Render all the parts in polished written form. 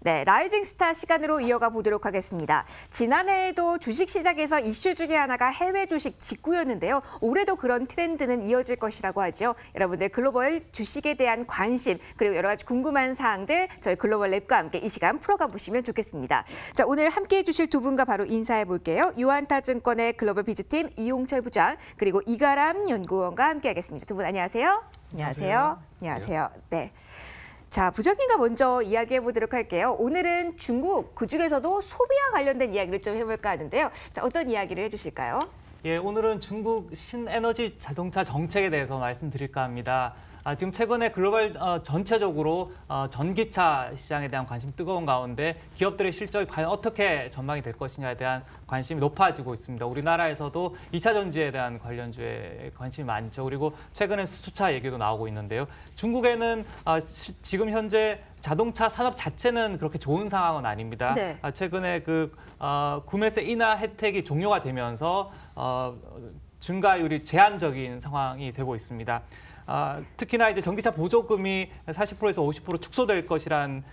네, 라이징 스타 시간으로 이어가 보도록 하겠습니다. 지난해에도 주식시장에서 이슈 중에 하나가 해외 주식 직구였는데요. 올해도 그런 트렌드는 이어질 것이라고 하죠. 여러분들 글로벌 주식에 대한 관심 그리고 여러 가지 궁금한 사항들 저희 글로벌 랩과 함께 이 시간 풀어가 보시면 좋겠습니다. 자, 오늘 함께해 주실 두 분과 바로 인사해 볼게요. 유한타증권의 글로벌 비즈팀 이용철 부장 그리고 이가람 연구원과 함께하겠습니다. 두 분 안녕하세요. 안녕하세요. 안녕하세요. 네. 자, 부장님과 먼저 이야기해 보도록 할게요. 오늘은 중국, 그중에서도 소비와 관련된 이야기를 좀 해볼까 하는데요. 자, 어떤 이야기를 해주실까요? 예, 오늘은 중국 신에너지 자동차 정책에 대해서 말씀드릴까 합니다. 지금 최근에 글로벌 전체적으로 전기차 시장에 대한 관심이 뜨거운 가운데 기업들의 실적이 과연 어떻게 전망이 될 것이냐에 대한 관심이 높아지고 있습니다. 우리나라에서도 2차 전지에 대한 관련주에 관심이 많죠. 그리고 최근에 수소차 얘기도 나오고 있는데요. 중국에는 지금 현재 자동차 산업 자체는 그렇게 좋은 상황은 아닙니다. 네. 최근에 구매세 인하 혜택이 종료가 되면서 증가율이 제한적인 상황이 되고 있습니다. 특히나 이제 전기차 보조금이 40%에서 50% 축소될 것이란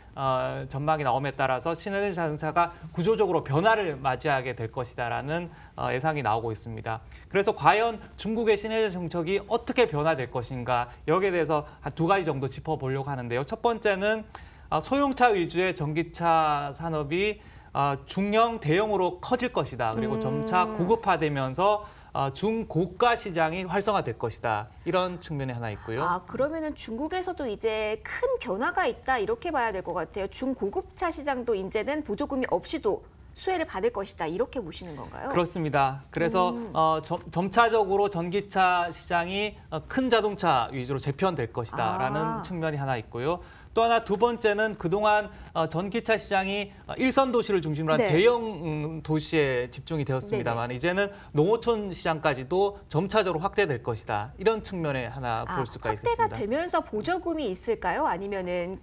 전망이 나옴에 따라서 신에너지 자동차가 구조적으로 변화를 맞이하게 될 것이다라는 예상이 나오고 있습니다. 그래서 과연 중국의 신에너지 정책이 어떻게 변화될 것인가 여기에 대해서 한 두 가지 정도 짚어보려고 하는데요. 첫 번째는 소형차 위주의 전기차 산업이 중형, 대형으로 커질 것이다. 그리고 점차 고급화되면서 중고가 시장이 활성화될 것이다. 이런 측면이 하나 있고요. 그러면은 중국에서도 이제 큰 변화가 있다 이렇게 봐야 될 것 같아요. 중고급차 시장도 이제는 보조금이 없이도 수혜를 받을 것이다 이렇게 보시는 건가요? 그렇습니다. 그래서 점차적으로 전기차 시장이 큰 자동차 위주로 재편될 것이다라는 측면이 하나 있고요. 또 하나 두 번째는 그동안 전기차 시장이 일선 도시를 중심으로 한 대형 도시에 집중이 되었습니다만 이제는 농어촌 시장까지도 점차적으로 확대될 것이다. 이런 측면에 하나 볼 수가 있겠습니다. 확대가 되면서 보조금이 있을까요? 아니면은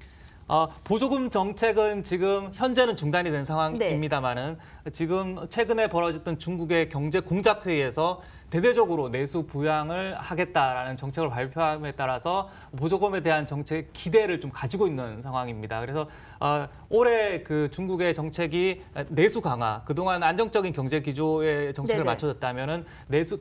보조금 정책은 지금 현재는 중단이 된 상황입니다만은 지금 최근에 벌어졌던 중국의 경제 공작 회의에서 대대적으로 내수 부양을 하겠다라는 정책을 발표함에 따라서 보조금에 대한 정책 기대를 좀 가지고 있는 상황입니다. 그래서 올해 그 중국의 정책이 내수 강화, 그동안 안정적인 경제 기조의 정책을 맞춰졌다면은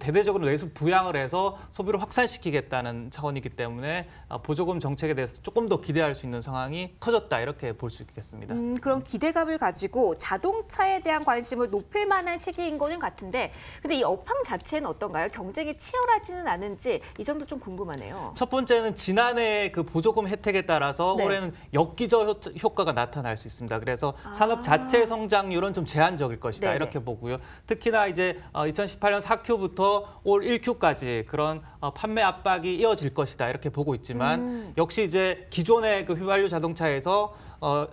대대적으로 내수 부양을 해서 소비를 확산시키겠다는 차원이기 때문에 보조금 정책에 대해서 조금 더 기대할 수 있는 상황이 커졌다 이렇게 볼 수 있겠습니다. 그런 기대감을 가지고 자동차에 대한 관심을 높일 만한 시기인 거는 같은데, 근데 이 업황 자체는 어떤가요? 경쟁이 치열하지는 않은지 이 점도 좀 궁금하네요. 첫 번째는 지난해 그 보조금 혜택에 따라서 올해는 역기저 효과가 나타날 수 있습니다. 그래서 산업 자체 성장률은 좀 제한적일 것이다 이렇게 보고요. 특히나 이제 2018년 4Q부터 올 1Q까지 그런 판매 압박이 이어질 것이다 이렇게 보고 있지만 역시 이제 기존의 그 휘발유 자동차에서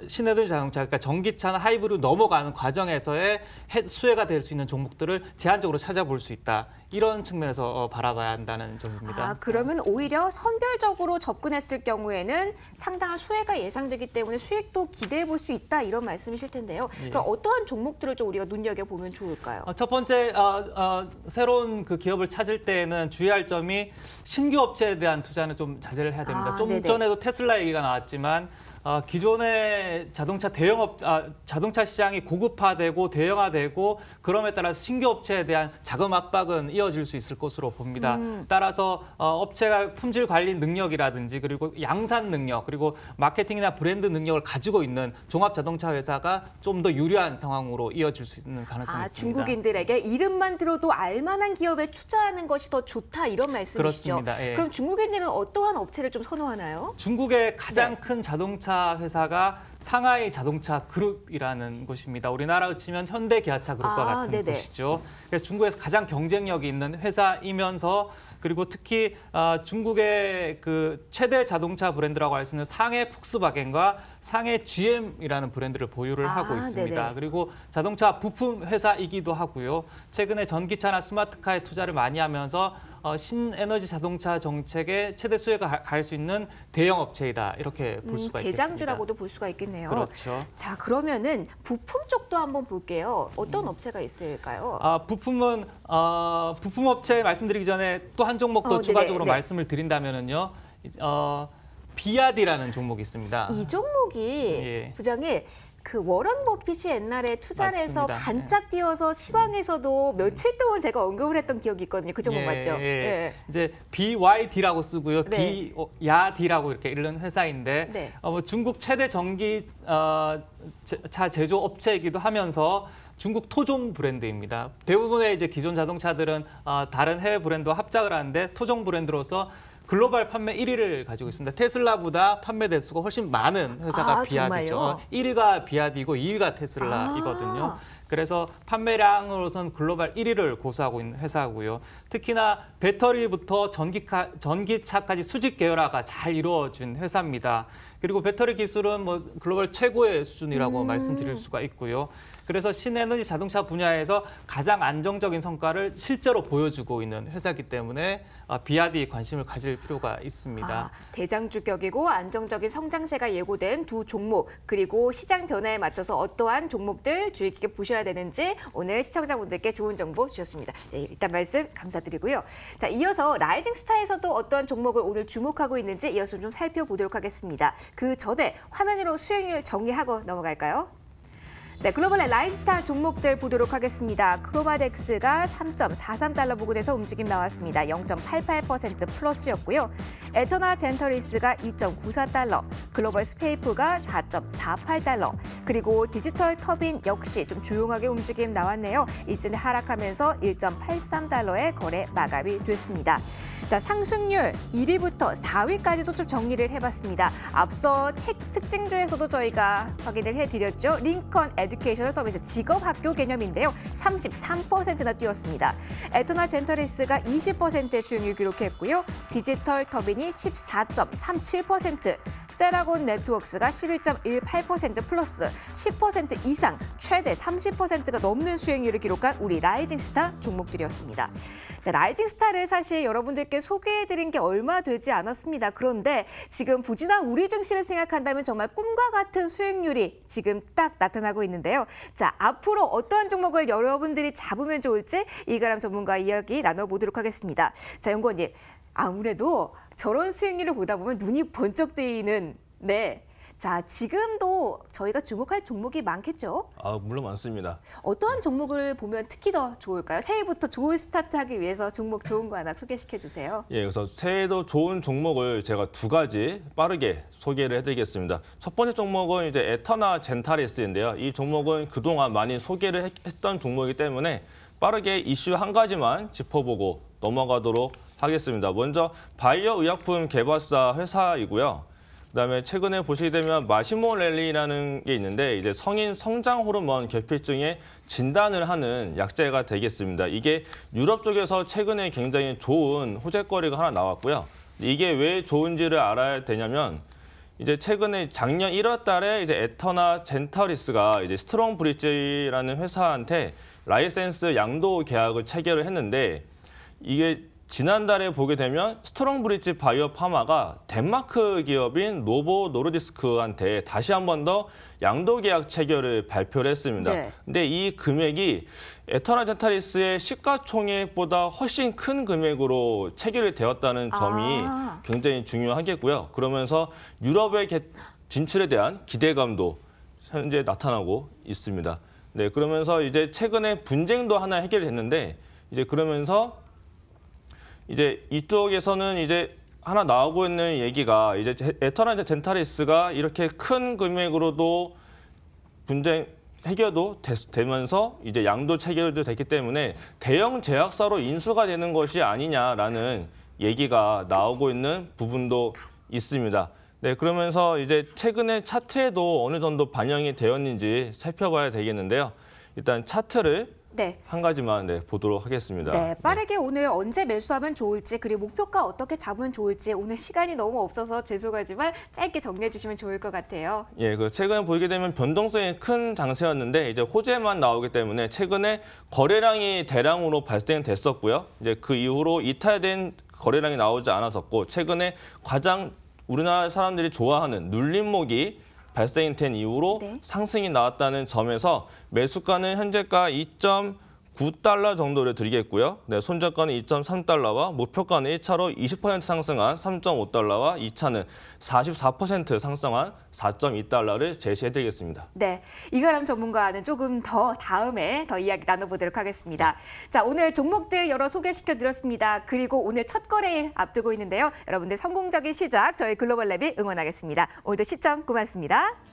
신에너지 자동차, 그러니까 전기차나 하이브리드 넘어가는 과정에서의 수혜가 될 수 있는 종목들을 제한적으로 찾아볼 수 있다. 이런 측면에서 바라봐야 한다는 점입니다. 그러면 오히려 선별적으로 접근했을 경우에는 상당한 수혜가 예상되기 때문에 수익도 기대해 볼 수 있다 이런 말씀이실 텐데요. 그럼 어떠한 종목들을 좀 우리가 눈여겨보면 좋을까요? 첫 번째, 새로운 그 기업을 찾을 때에는 주의할 점이 신규 업체에 대한 투자는 좀 자제를 해야 됩니다. 좀 전에도 테슬라 얘기가 나왔지만 기존의 자동차 시장이 고급화되고 대형화되고 그럼에 따라서 신규 업체에 대한 자금 압박은 이어질 수 있을 것으로 봅니다. 따라서 업체가 품질 관리 능력이라든지 그리고 양산 능력 그리고 마케팅이나 브랜드 능력을 가지고 있는 종합 자동차 회사가 좀 더 유리한 상황으로 이어질 수 있는 가능성이 있습니다. 중국인들에게 이름만 들어도 알만한 기업에 투자하는 것이 더 좋다 이런 말씀이시죠? 그렇습니다. 예. 그럼 중국인들은 어떠한 업체를 좀 선호하나요? 중국의 가장 큰 자동차 회사가 상하이 자동차 그룹이라는 곳입니다. 우리나라로 치면 현대 기아차 그룹과 같은 곳이죠. 그래서 중국에서 가장 경쟁력이 있는 회사이면서 그리고 특히 중국의 그 최대 자동차 브랜드라고 할 수 있는 상해 폭스바겐과 상해 GM이라는 브랜드를 보유를 하고 있습니다. 그리고 자동차 부품 회사이기도 하고요. 최근에 전기차나 스마트카에 투자를 많이 하면서 신에너지 자동차 정책의 최대 수혜가 갈 수 있는 대형 업체이다 이렇게 볼 수가 있겠습니다. 대장주라고도 볼 수가 있겠네요. 그렇죠. 자, 그러면은 부품 쪽도 한번 볼게요. 어떤 업체가 있을까요? 부품은 부품 업체 말씀드리기 전에 또 한 종목 더 추가적으로 말씀을 드린다면은요. 비아디라는 종목이 있습니다. 이 종목이 부장님 그 워런 버핏이 옛날에 투자를 해서 맞습니다. 반짝 뛰어서 시황에서도 며칠 동안 제가 언급을 했던 기억이 있거든요. 그 종목 맞죠? 예. 이제 BYD라고 쓰고요. 네. 야디라고 이렇게 이르는 회사인데 네. 뭐 중국 최대 차 제조 업체이기도 하면서 중국 토종 브랜드입니다. 대부분의 이제 기존 자동차들은 다른 해외 브랜드와 합작을 하는데 토종 브랜드로서 글로벌 판매 1위를 가지고 있습니다. 테슬라보다 판매 대수가 훨씬 많은 회사가 비아디죠. 정말요? 1위가 비아디고 2위가 테슬라이거든요. 그래서 판매량으로선 글로벌 1위를 고수하고 있는 회사고요. 특히나 배터리부터 전기차까지 수직 계열화가 잘 이루어진 회사입니다. 그리고 배터리 기술은 뭐 글로벌 최고의 수준이라고 말씀드릴 수가 있고요. 그래서 신에너지 자동차 분야에서 가장 안정적인 성과를 실제로 보여주고 있는 회사이기 때문에 비아디에 관심을 가질 필요가 있습니다. 대장주격이고 안정적인 성장세가 예고된 두 종목, 그리고 시장 변화에 맞춰서 어떠한 종목들 주의 깊게 보셔야 되는지 오늘 시청자분들께 좋은 정보 주셨습니다. 네, 일단 말씀 감사드리고요. 자, 이어서 라이징 스타에서도 어떠한 종목을 오늘 주목하고 있는지 이어서 좀 살펴보도록 하겠습니다. 그 전에 화면으로 수익률 정리하고 넘어갈까요? 네, 글로벌의 라이스타 종목들 보도록 하겠습니다. 크로마덱스가 3.43달러 부근에서 움직임 나왔습니다. 0.88% 플러스였고요. 에터나 젠터리스가 2.94달러, 글로벌 스페이프가 4.48달러, 그리고 디지털 터빈 역시 좀 조용하게 움직임 나왔네요. 이전에 하락하면서 1.83달러에 거래 마감이 됐습니다. 자, 상승률 1위부터 4위까지도 좀 정리를 해봤습니다. 앞서 특징주에서도 저희가 확인을 해드렸죠. 링컨 에듀케이셔널 서비스 직업학교 개념인데요. 33%나 뛰었습니다. 에터나 젠터리스가 20%의 수익률 기록했고요. 디지털 터빈이 14.37%, 세라곤 네트워크스가 11.18% 플러스 10% 이상 최대 30%가 넘는 수익률을 기록한 우리 라이징 스타 종목들이었습니다. 자, 라이징 스타를 사실 여러분들께 소개해드린 게 얼마 되지 않았습니다. 그런데 지금 부진한 우리 증시를 생각한다면 정말 꿈과 같은 수익률이 지금 딱 나타나고 있는데요. 자, 앞으로 어떠한 종목을 여러분들이 잡으면 좋을지 이가람 전문가 이야기 나눠보도록 하겠습니다. 자, 연구원님, 아무래도 저런 수익률을 보다 보면 눈이 번쩍 뜨이는, 네. 자, 지금도 저희가 주목할 종목이 많겠죠? 물론 많습니다. 어떠한 종목을 보면 특히 더 좋을까요? 새해부터 좋은 스타트하기 위해서 종목 좋은 거 하나 소개시켜 주세요. 예, 그래서 새해도 좋은 종목을 제가 두 가지 빠르게 소개를 해드리겠습니다. 첫 번째 종목은 이제 에터나 젠타리스인데요. 이 종목은 그동안 많이 소개를 했던 종목이기 때문에 빠르게 이슈 한 가지만 짚어보고 넘어가도록 하겠습니다. 먼저 바이오 의약품 개발사 회사이고요. 그다음에 최근에 보시게 되면 마시모렐리라는 게 있는데 이제 성인 성장 호르몬 결핍증에 진단을 하는 약제가 되겠습니다. 이게 유럽 쪽에서 최근에 굉장히 좋은 호재거리가 하나 나왔고요. 이게 왜 좋은지를 알아야 되냐면 이제 최근에 작년 1월 달에 이제 에터나 젠터리스가 이제 스트롱 브릿지라는 회사한테 라이센스 양도 계약을 체결을 했는데 이게 지난달에 보게 되면 스트롱 브릿지 바이오 파마가 덴마크 기업인 노보 노르디스크한테 다시 한 번 더 양도 계약 체결을 발표를 했습니다. 네. 근데 이 금액이 에터나 젠타리스의 시가총액보다 훨씬 큰 금액으로 체결이 되었다는 점이 굉장히 중요하겠고요. 그러면서 유럽의 진출에 대한 기대감도 현재 나타나고 있습니다. 네, 그러면서 이제 최근에 분쟁도 하나 해결됐는데 이제 그러면서 이제 이쪽에서는 이제 하나 나오고 있는 얘기가 이제 에터나 젠타리스가 이렇게 큰 금액으로도 분쟁 해결도 되면서 이제 양도 체결도 됐기 때문에 대형 제약사로 인수가 되는 것이 아니냐라는 얘기가 나오고 있는 부분도 있습니다. 네, 그러면서 이제 최근에 차트에도 어느 정도 반영이 되었는지 살펴봐야 되겠는데요. 일단 차트를 한 가지만 보도록 하겠습니다. 네, 빠르게 오늘 언제 매수하면 좋을지, 그리고 목표가 어떻게 잡으면 좋을지 오늘 시간이 너무 없어서 죄송하지만 짧게 정리해 주시면 좋을 것 같아요. 예, 그 최근에 보게 되면 변동성이 큰 장세였는데 이제 호재만 나오기 때문에 최근에 거래량이 대량으로 발생됐었고요. 이제 그 이후로 이탈된 거래량이 나오지 않았었고 최근에 가장 우리나라 사람들이 좋아하는 눌림목이 발생된 이후로 상승이 나왔다는 점에서 매수가는 현재가 9달러 정도를 드리겠고요. 네, 손절가는 2.3달러와 목표가는 1차로 20% 상승한 3.5달러와 2차는 44% 상승한 4.2달러를 제시해드리겠습니다. 네, 이가람 전문가와는 조금 더 다음에 더 이야기 나눠보도록 하겠습니다. 자, 오늘 종목들 여러 소개시켜드렸습니다. 그리고 오늘 첫 거래일 앞두고 있는데요. 여러분들 성공적인 시작 저희 글로벌 랩이 응원하겠습니다. 오늘도 시청 고맙습니다.